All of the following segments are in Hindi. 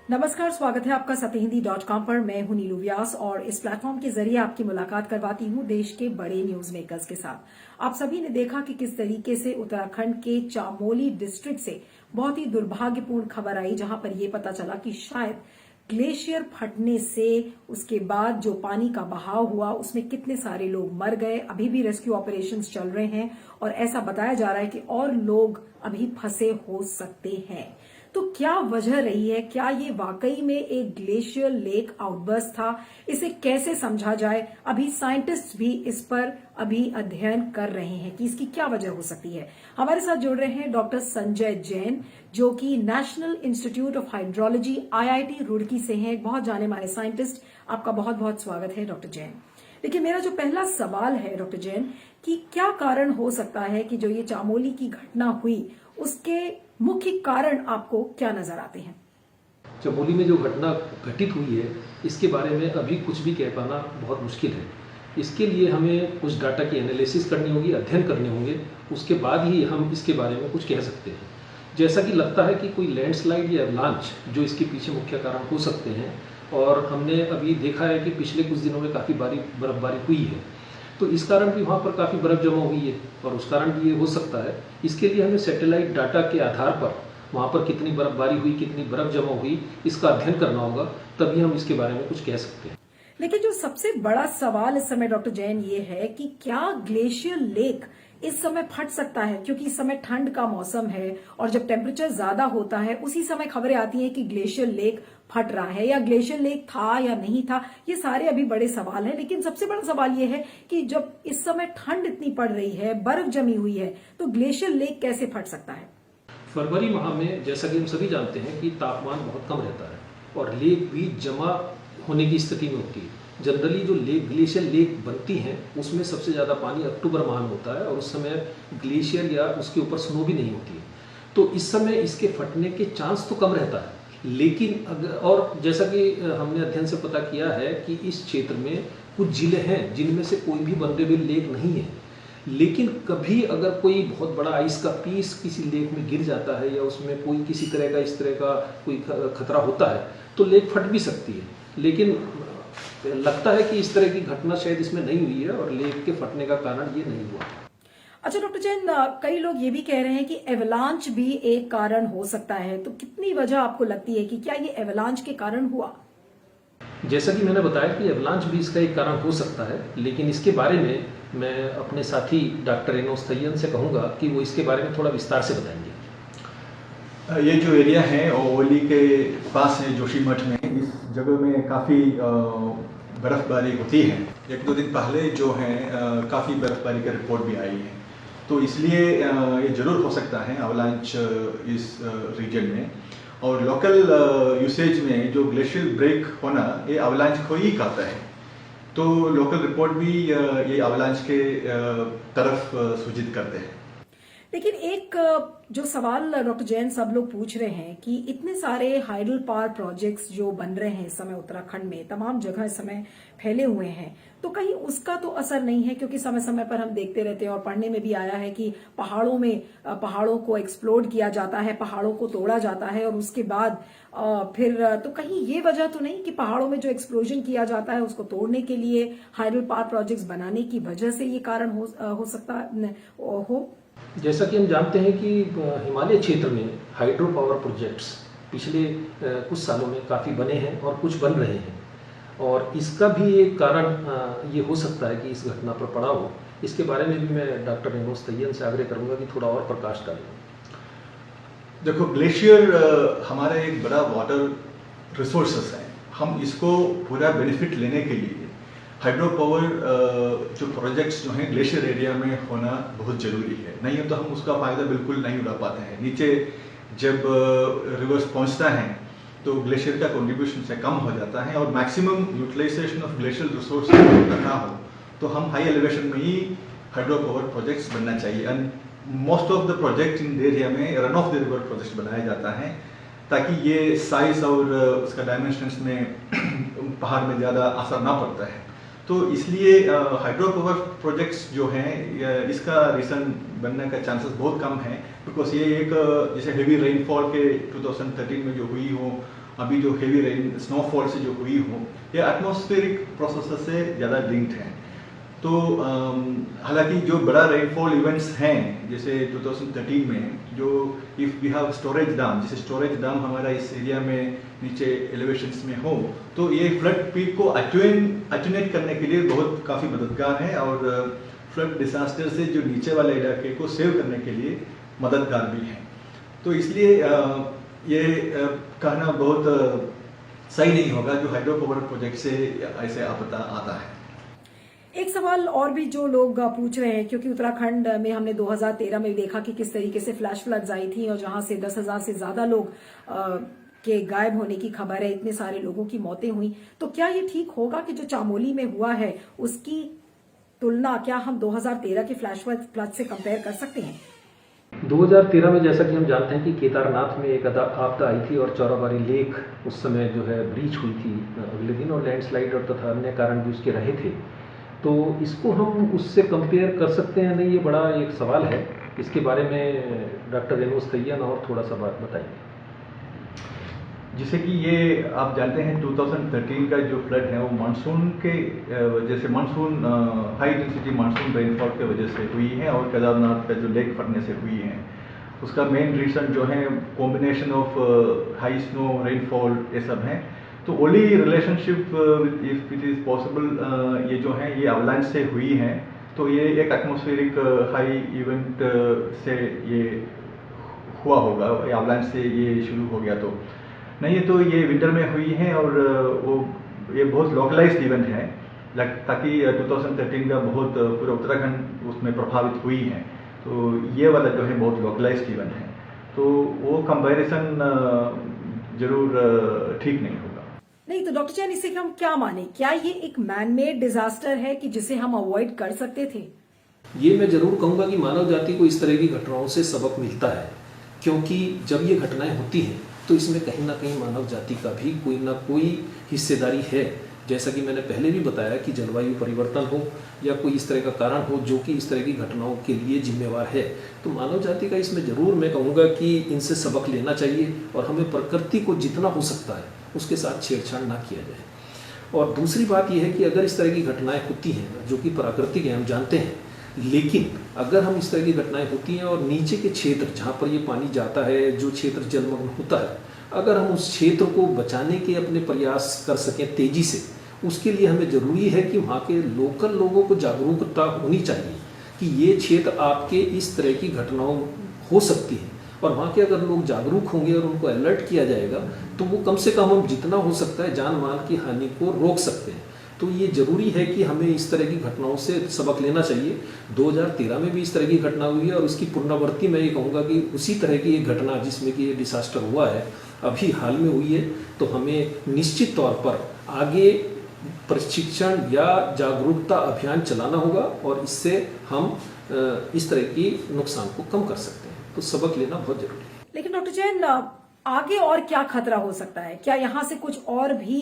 नमस्कार, स्वागत है आपका सत्यहिंदी.com पर। मैं हूं नीलू व्यास और इस प्लेटफॉर्म के जरिए आपकी मुलाकात करवाती हूं देश के बड़े न्यूज मेकर्स के साथ। आप सभी ने देखा कि किस तरीके से उत्तराखंड के चामोली डिस्ट्रिक्ट से बहुत ही दुर्भाग्यपूर्ण खबर आई, जहां पर यह पता चला कि शायद ग्लेशियर फटने से उसके बाद जो पानी का बहाव हुआ उसमें कितने सारे लोग मर गए। अभी भी रेस्क्यू ऑपरेशंस चल रहे हैं और ऐसा बताया जा रहा है कि और लोग अभी फंसे हो सकते हैं। तो क्या वजह रही है? क्या ये वाकई में एक ग्लेशियर लेक आउटबर्स्ट था? इसे कैसे समझा जाए? अभी साइंटिस्ट भी इस पर अभी अध्ययन कर रहे हैं कि इसकी क्या वजह हो सकती है। हमारे साथ जुड़ रहे हैं डॉक्टर संजय जैन, जो कि national institute of hydrology IIT Roorkee से हैं, बहुत जाने माने साइंटिस्ट। आपका बहुत बहुत स्वागत है डॉक्टर जैन। देखिए, मेरा जो पहला सवाल है डॉक्टर जैन कि क्या कारण हो सकता है कि जो ये चामोली की घटना हुई उसके मुख्य कारण आपको क्या नजर आते हैं? चमोली में जो घटना घटित हुई है इसके बारे में अभी कुछ भी कह पाना बहुत मुश्किल है। इसके लिए हमें कुछ डाटा की एनालिसिस करनी होगी, अध्ययन करने होंगे, उसके बाद ही हम इसके बारे में कुछ कह सकते हैं। जैसा कि लगता है कि कोई लैंडस्लाइड या एवलांच जो इसके पीछे मुख्य कारण हो सकते हैं, और हमने अभी देखा है कि पिछले कुछ दिनों में काफ़ी बर्फबारी हुई है, तो इस कारण भी वहाँ पर काफ़ी बर्फ़ जमा हुई है और उस कारण भी ये हो सकता है। इसके लिए हमें सैटेलाइट डाटा के आधार पर वहाँ पर कितनी बर्फबारी हुई, कितनी बर्फ़ जमा हुई, इसका अध्ययन करना होगा, तभी हम इसके बारे में कुछ कह सकते हैं। लेकिन जो सबसे बड़ा सवाल इस समय डॉक्टर जैन ये है कि क्या ग्लेशियर लेक इस समय फट सकता है? क्योंकि इस समय ठंड का मौसम है और जब टेम्परेचर ज्यादा होता है उसी समय खबरें आती हैं कि ग्लेशियर लेक फट रहा है, या ग्लेशियर लेक था या नहीं था। ये सारे अभी बड़े सवाल हैं, लेकिन सबसे बड़ा सवाल ये है कि जब इस समय ठंड इतनी पड़ रही है, बर्फ जमी हुई है, तो ग्लेशियर लेक कैसे फट सकता है? फरवरी माह में जैसा कि हम सभी जानते हैं कि तापमान बहुत कम रहता है और लेक भी जमा होने की स्थिति में होती है। जनरली जो ग्लेशियर लेक बनती हैं उसमें सबसे ज़्यादा पानी अक्टूबर माह में होता है और उस समय ग्लेशियर या उसके ऊपर स्नो भी नहीं होती है, तो इस समय इसके फटने के चांस तो कम रहता है। लेकिन और जैसा कि हमने अध्ययन से पता किया है कि इस क्षेत्र में कुछ जिले हैं जिनमें से कोई भी वनरेबल लेक नहीं है, लेकिन कभी अगर कोई बहुत बड़ा आइस का पीस किसी लेक में गिर जाता है या उसमें कोई किसी तरह का इस तरह का कोई खतरा होता है तो लेक फट भी सकती है। लेकिन लगता है कि इस तरह की घटना शायद इसमें नहीं हुई है और लेक के फटने का कारण ये नहीं हुआ। अच्छा डॉक्टर जैन, कई लोग ये भी कह रहे हैं कि एवलांच भी एक कारण हो सकता है, तो कितनी वजह आपको लगती है कि क्या ये एवलांच के कारण हुआ? जैसा कि मैंने बताया कि एवलांच भी इसका एक कारण हो सकता है, लेकिन इसके बारे में मैं अपने साथी डॉक्टर एनोस तय्यन से कहूँगा कि वो इसके बारे में थोड़ा विस्तार से बताएंगे। ये जो एरिया है ओवली के पास है, जोशीमठ में, इस जगह में काफ़ी बर्फबारी होती है। एक दो दिन पहले जो है काफ़ी बर्फबारी का रिपोर्ट भी आई है, तो इसलिए ये ज़रूर हो सकता है अवलांच इस रीजन में। और लोकल यूसेज में जो ग्लेशियर ब्रेक होना ये अवलांच को ही कहता है, तो लोकल रिपोर्ट भी ये अवलांच के तरफ सूचित करते हैं। लेकिन एक जो सवाल डॉक्टर जैन सब लोग पूछ रहे हैं कि इतने सारे हाइडल पावर प्रोजेक्ट्स जो बन रहे हैं इस समय उत्तराखंड में, तमाम जगह इस समय फैले हुए हैं, तो कहीं उसका तो असर नहीं है? क्योंकि समय समय पर हम देखते रहते हैं और पढ़ने में भी आया है कि पहाड़ों को एक्सप्लोड किया जाता है, पहाड़ों को तोड़ा जाता है और उसके बाद फिर तो कहीं ये वजह तो नहीं कि पहाड़ों में जो एक्सप्लोजन किया जाता है उसको तोड़ने के लिए हाइडल पावर प्रोजेक्ट्स बनाने की वजह से ये कारण हो सकता हो? जैसा कि हम जानते हैं कि हिमालय क्षेत्र में हाइड्रो पावर प्रोजेक्ट्स पिछले कुछ सालों में काफ़ी बने हैं और कुछ बन रहे हैं, और इसका भी एक कारण ये हो सकता है कि इस घटना पर पड़ा हो। इसके बारे में भी मैं डॉक्टर एनोस तय्यन से आग्रह करूंगा कि थोड़ा और प्रकाश डालें। देखो, ग्लेशियर हमारा एक बड़ा वाटर रिसोर्सेस है। हम इसको पूरा बेनिफिट लेने के लिए हाइड्रो पावर जो प्रोजेक्ट्स जो हैं ग्लेशियर एरिया में होना बहुत ज़रूरी है, नहीं तो हम उसका फ़ायदा बिल्कुल नहीं उठा पाते हैं। नीचे जब रिवर्स पहुंचता है तो ग्लेशियर का कंट्रीब्यूशन से कम हो जाता है, और maximum utilization of glacial resource करना हो तो हम हाई एलिवेशन में ही हाइड्रो पावर प्रोजेक्ट्स बनना चाहिए। And most of the project in area में run of the river project बनाया जाता है, ताकि ये साइज और उसका डायमेंशंस में पहाड़ में ज़्यादा असर ना पड़ता है। तो इसलिए हाइड्रो पावर प्रोजेक्ट्स जो हैं इसका रीजन बनने का चांसेस बहुत कम है, बिकॉज ये एक जैसे हेवी रेनफॉल के 2013 में जो हुई हो अभी जो हेवी रेन स्नोफॉल से जो हुई हो, ये एटमॉस्फेरिक प्रोसेस से ज़्यादा लिंक्ड हैं। तो हालांकि जो बड़ा रेनफॉल इवेंट्स हैं, जैसे 2013 में जो if we have storage dam, जैसे स्टोरेज डैम हमारा इस एरिया में नीचे एलिवेशंस में हो, तो ये फ्लड पीक को अटेनुएट करने के लिए बहुत काफ़ी मददगार है और फ्लड डिजास्टर से जो नीचे वाले इलाके को सेव करने के लिए मददगार भी है। तो इसलिए ये कहना बहुत सही नहीं होगा जो हाइड्रो पावर प्रोजेक्ट से ऐसे आपदा आता है। एक सवाल और भी जो लोग पूछ रहे हैं, क्योंकि उत्तराखंड में हमने 2013 में देखा कि किस तरीके से फ्लैश फ्लड्स आई थी और जहां से 10,000 से ज्यादा लोग के गायब होने की खबर है, इतने सारे लोगों की मौतें हुई। तो क्या ये ठीक होगा कि जो चामोली में हुआ है उसकी तुलना क्या हम 2013 के फ्लैश फ्लड से कंपेयर कर सकते हैं? 2013 में जैसा कि हम जानते हैं कि केदारनाथ में एक आपदा आई थी और चौराबाड़ी लेक उस समय जो है ब्रीच हुई थी अगले दिन, और लैंडस्लाइड और तथा अन्य कारण भी उसके रहे थे। तो इसको हम उससे कंपेयर कर सकते हैं नहीं, ये बड़ा एक सवाल है। इसके बारे में डॉक्टर रेनोज तैयन और थोड़ा सा बात बताइए। जैसे कि ये आप जानते हैं 2013 का जो फ्लड है वो मानसून के वजह से, monsoon high intensity monsoon rainfall के वजह से हुई है और केदारनाथ का जो लेक फटने से हुई है। उसका मेन रीज़न जो है combination of high snow rainfall ये सब है। तो only relationship if it is possible ये जो है ये अवलांच से हुई है। तो ये एक एटमॉस्फेरिक हाई इवेंट से ये हुआ होगा, अवलांच से ये शुरू हो गया। तो नहीं, तो ये विंटर में हुई है और वो ये बहुत लोकलाइज्ड इवेंट है, ताकि 2013 का बहुत पूरा उत्तराखंड उसमें प्रभावित हुई है। तो ये वाला जो है बहुत लोकलाइज्ड इवेंट है, तो वो कंपैरिजन जरूर ठीक नहीं होगा। नहीं तो डॉक्टर चैन, इससे हम क्या माने? क्या ये एक मैन मेड डिजास्टर है कि जिसे हम अवॉइड कर सकते थे? ये मैं जरूर कहूँगा कि मानव जाति को इस तरह की घटनाओं से सबक मिलता है, क्योंकि जब ये घटनाएं होती हैं तो इसमें कहीं ना कहीं मानव जाति का भी कोई ना कोई हिस्सेदारी है। जैसा कि मैंने पहले भी बताया कि जलवायु परिवर्तन हो या कोई इस तरह का कारण हो जो कि इस तरह की घटनाओं के लिए जिम्मेवार है, तो मानव जाति का इसमें ज़रूर मैं कहूँगा कि इनसे सबक लेना चाहिए और हमें प्रकृति को जितना हो सकता है उसके साथ छेड़छाड़ ना किया जाए। और दूसरी बात यह है कि अगर इस तरह की घटनाएँ होती हैं जो कि प्राकृतिक है, हम जानते हैं, लेकिन अगर हम इस तरह की घटनाएं होती हैं और नीचे के क्षेत्र जहाँ पर ये पानी जाता है, जो क्षेत्र जलमग्न होता है, अगर हम उस क्षेत्र को बचाने के अपने प्रयास कर सकें तेजी से, उसके लिए हमें ज़रूरी है कि वहाँ के लोकल लोगों को जागरूकता होनी चाहिए कि ये क्षेत्र आपके इस तरह की घटनाओं हो सकती है, और वहाँ के अगर लोग जागरूक होंगे और उनको अलर्ट किया जाएगा तो वो कम से कम हम जितना हो सकता है जान माल की हानि को रोक सकते हैं। तो ये ज़रूरी है कि हमें इस तरह की घटनाओं से सबक लेना चाहिए। 2013 में भी इस तरह की घटना हुई है और इसकी पुनरावृत्ति मैं ये कहूँगा कि उसी तरह की एक घटना जिसमें कि ये डिसास्टर हुआ है अभी हाल में हुई है, तो हमें निश्चित तौर पर आगे प्रशिक्षण या जागरूकता अभियान चलाना होगा और इससे हम इस तरह की नुकसान को कम कर सकते हैं। तो सबक लेना बहुत जरूरी है। लेकिन डॉक्टर जैन, आगे और क्या खतरा हो सकता है? क्या यहाँ से कुछ और भी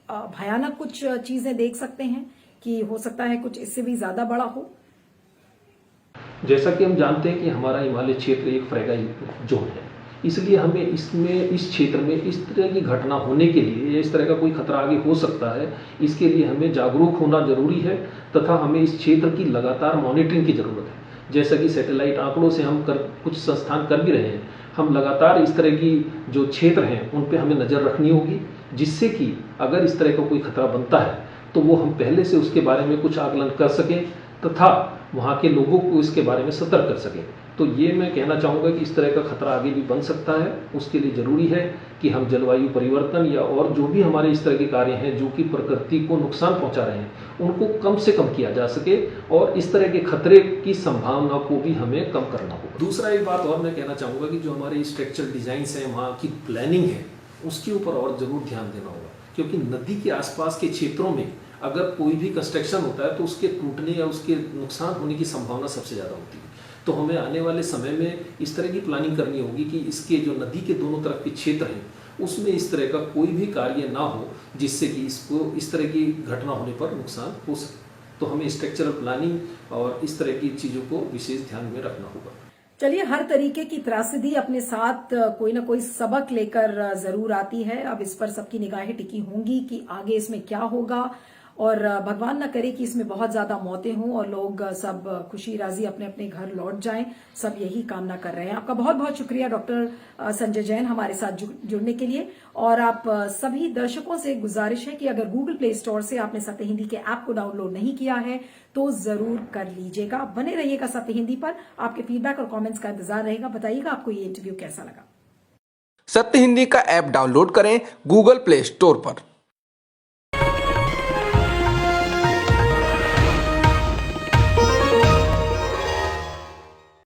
भयानक कुछ चीजें देख सकते हैं कि हो सकता है कुछ इससे भी ज्यादा बड़ा हो? जैसा कि हम जानते हैं कि हमारा हिमालय क्षेत्र एक फ्रेगाइल जोन है, इसलिए हमें इस क्षेत्र में इस तरह की घटना होने के लिए या इस तरह का कोई खतरा आगे हो सकता है, इसके लिए हमें जागरूक होना जरूरी है तथा हमें इस क्षेत्र की लगातार मॉनिटरिंग की जरूरत है। जैसा कि सैटेलाइट आंकड़ों से हम कुछ संस्थान कर भी रहे हैं, हम लगातार इस तरह की जो क्षेत्र हैं उन पे हमें नज़र रखनी होगी, जिससे कि अगर इस तरह का कोई खतरा बनता है तो वो हम पहले से उसके बारे में कुछ आकलन कर सकें तथा वहाँ के लोगों को इसके बारे में सतर्क कर सकें। तो ये मैं कहना चाहूँगा कि इस तरह का खतरा आगे भी बन सकता है, उसके लिए ज़रूरी है कि हम जलवायु परिवर्तन या और जो भी हमारे इस तरह के कार्य हैं जो कि प्रकृति को नुकसान पहुँचा रहे हैं उनको कम से कम किया जा सके और इस तरह के खतरे की संभावना को भी हमें कम करना होगा। दूसरा एक बात और मैं कहना चाहूँगा कि जो हमारे स्ट्रक्चरल डिज़ाइंस हैं, वहाँ की प्लानिंग है, उसके ऊपर और ज़रूर ध्यान देना होगा, क्योंकि नदी के आसपास के क्षेत्रों में अगर कोई भी कंस्ट्रक्शन होता है तो उसके टूटने या उसके नुकसान होने की संभावना सबसे ज़्यादा होती है। तो हमें आने वाले समय में इस तरह की प्लानिंग करनी होगी कि इसके जो नदी के दोनों तरफ के क्षेत्र हैं उसमें इस तरह का कोई भी कार्य ना हो जिससे कि इसको इस तरह की घटना होने पर नुकसान हो सके। तो हमें स्ट्रक्चरल प्लानिंग और इस तरह की चीज़ों को विशेष ध्यान में रखना होगा। चलिए, हर तरीके की त्रासदी अपने साथ कोई ना कोई सबक लेकर जरूर आती है। अब इस पर सबकी निगाहें टिकी होंगी कि आगे इसमें क्या होगा, और भगवान ना करे कि इसमें बहुत ज्यादा मौतें हों और लोग सब खुशी राजी अपने अपने घर लौट जाएं। सब यही कामना कर रहे हैं। आपका बहुत बहुत शुक्रिया डॉक्टर संजय जैन हमारे साथ जुड़ने के लिए। और आप सभी दर्शकों से गुजारिश है कि अगर गूगल प्ले स्टोर से आपने सत्य हिंदी के ऐप को डाउनलोड नहीं किया है तो जरूर कर लीजिएगा। बने रहिएगा सत्य हिंदी पर। आपके फीडबैक और कमेंट्स का इंतजार रहेगा। बताइएगा आपको ये इंटरव्यू कैसा लगा। सत्य हिंदी का ऐप डाउनलोड करें गूगल प्ले स्टोर पर।